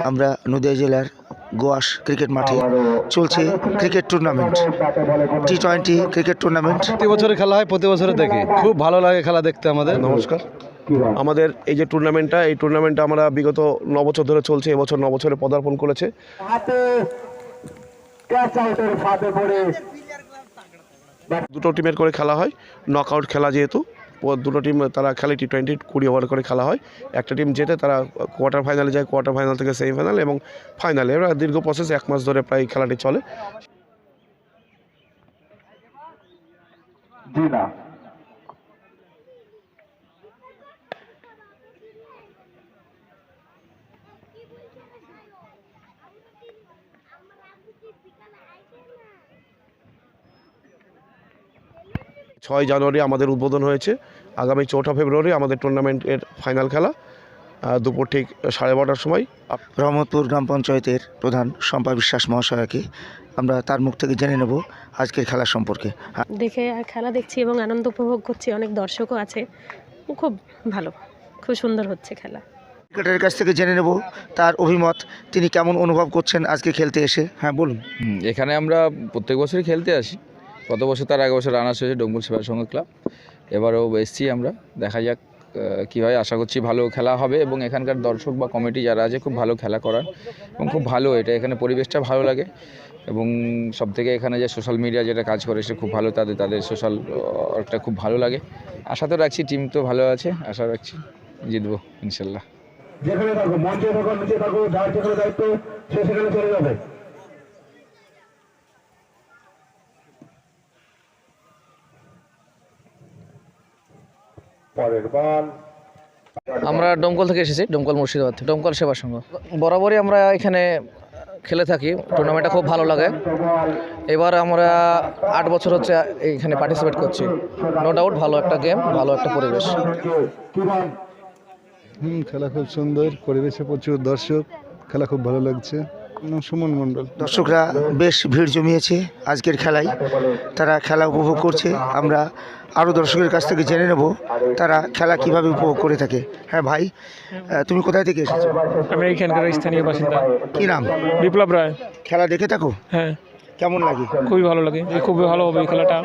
আমরা নদিয়া জেলার গোয়াস ক্রিকেট মাঠে চলছে ক্রিকেট টুর্নামেন্ট, টি-20 ক্রিকেট টুর্নামেন্ট। প্রতি বছরে খেলা হয়, প্রতি বছরে দেখি, খুব ভালো লাগে খেলা দেখতে আমাদের। নমস্কার। আমাদের এই যে টুর্নামেন্টটা আমরা বিগত 9 বছর ধরে চলছে, এবছর 9 বছরে পদার্পণ করেছে। দুটো টিমের করে খেলা হয়, নকআউট খেলা, যেহেতু দুটো টিম তারা খেলে টি-20, 20 ওভার করে খেলা হয়। একটা টিম জেতে তারা কোয়ার্টার ফাইনালে যায়, কোয়ার্টার ফাইনাল থেকে সেমিফাইনাল এবং ফাইনালে। এবার দীর্ঘ প্রসেস, 1 মাস ধরে প্রায় খেলাটি চলে। ছয় জানুয়ারি আমাদের উদ্বোধন হয়েছে। আগামী 4 ফেব্রুয়ারি আমাদের টুর্নামেন্টের ফাইনাল খেলা, দুপুর ঠিক 12:30টার সময়। রহমতপুর গ্রাম পঞ্চায়েতের প্রধান শম্পা বিশ্বাস মহাশয়াকে আমরা তার মুখ থেকে জেনে নেব আজকের খেলা সম্পর্কে। দেখে খেলা দেখছি এবং আনন্দ উপভোগ করছি, অনেক দর্শকও আছে, খুব ভালো, খুব সুন্দর হচ্ছে খেলা। ক্রিকেটারের কাছ থেকে জেনে নেব তার অভিমত, তিনি কেমন অনুভব করছেন আজকে খেলতে এসে। হ্যাঁ বলুন। এখানে আমরা প্রত্যেক বছরই খেলতে আসি, গত বছর তার আগের বছর রানার্স হয়েছে ডোমকল সেবা সংঘ ক্লাব, এবারও এসছি আমরা। দেখা যাক কী হয়, আশা করছি ভালো খেলা হবে এবং এখানকার দর্শক বা কমিটি যারা আছে খুব ভালো খেলা করার এবং খুব ভালো, এটা এখানে পরিবেশটা ভালো লাগে এবং সবথেকে এখানে যে সোশ্যাল মিডিয়া যেটা কাজ করে সে খুব ভালো, তাদের সোশ্যাল ওয়ার্কটা খুব ভালো লাগে। আশা তো রাখছি, টিম তো ভালো আছে, আশা রাখছি জিতবো ইনশাল্লাহ। যেখানে থাকো, মঞ্চে থাকো, নিচে থাকো, যার যেখানে দায়িত্ব সে সেখানে চলে যাবে। পরের বল। আমরা ডোমকল থেকে এসেছি, ডোমকল মুর্শিদাবাদ থেকে, ডোমকল সেবা সংঘ। বরাবরই আমরা এখানে খেলে থাকি, টুর্নামেন্টটা খুব ভালো লাগে। এবার আমরা 8 বছর হচ্ছে এইখানে পার্টিসিপেট করছি। নো ডাউট ভালো একটা গেম, ভালো একটা পরিবেশ। খেলা খুব সুন্দর, পরিবেশে প্রচুর দর্শক, খেলা খুব ভালো লাগছে। সুমন মণ্ডল। দর্শকরা বেশ ভিড় জমিয়েছে আজকের খেলায়, তারা খেলা উপভোগ করছে। আমরা আরও দর্শকের কাছ থেকে জেনে নেব তারা খেলা কিভাবে উপভোগ করে থাকে। হ্যাঁ ভাই, তুমি কোথায় থেকে এসেছো? আমি এইখানকার স্থানীয় বাসিন্দা। কি নাম? বিপ্লব রায়। খেলা দেখে থাকো? হ্যাঁ। কেমন লাগে? খুবই ভালো লাগে, খুবই ভালো হবে এই খেলাটা।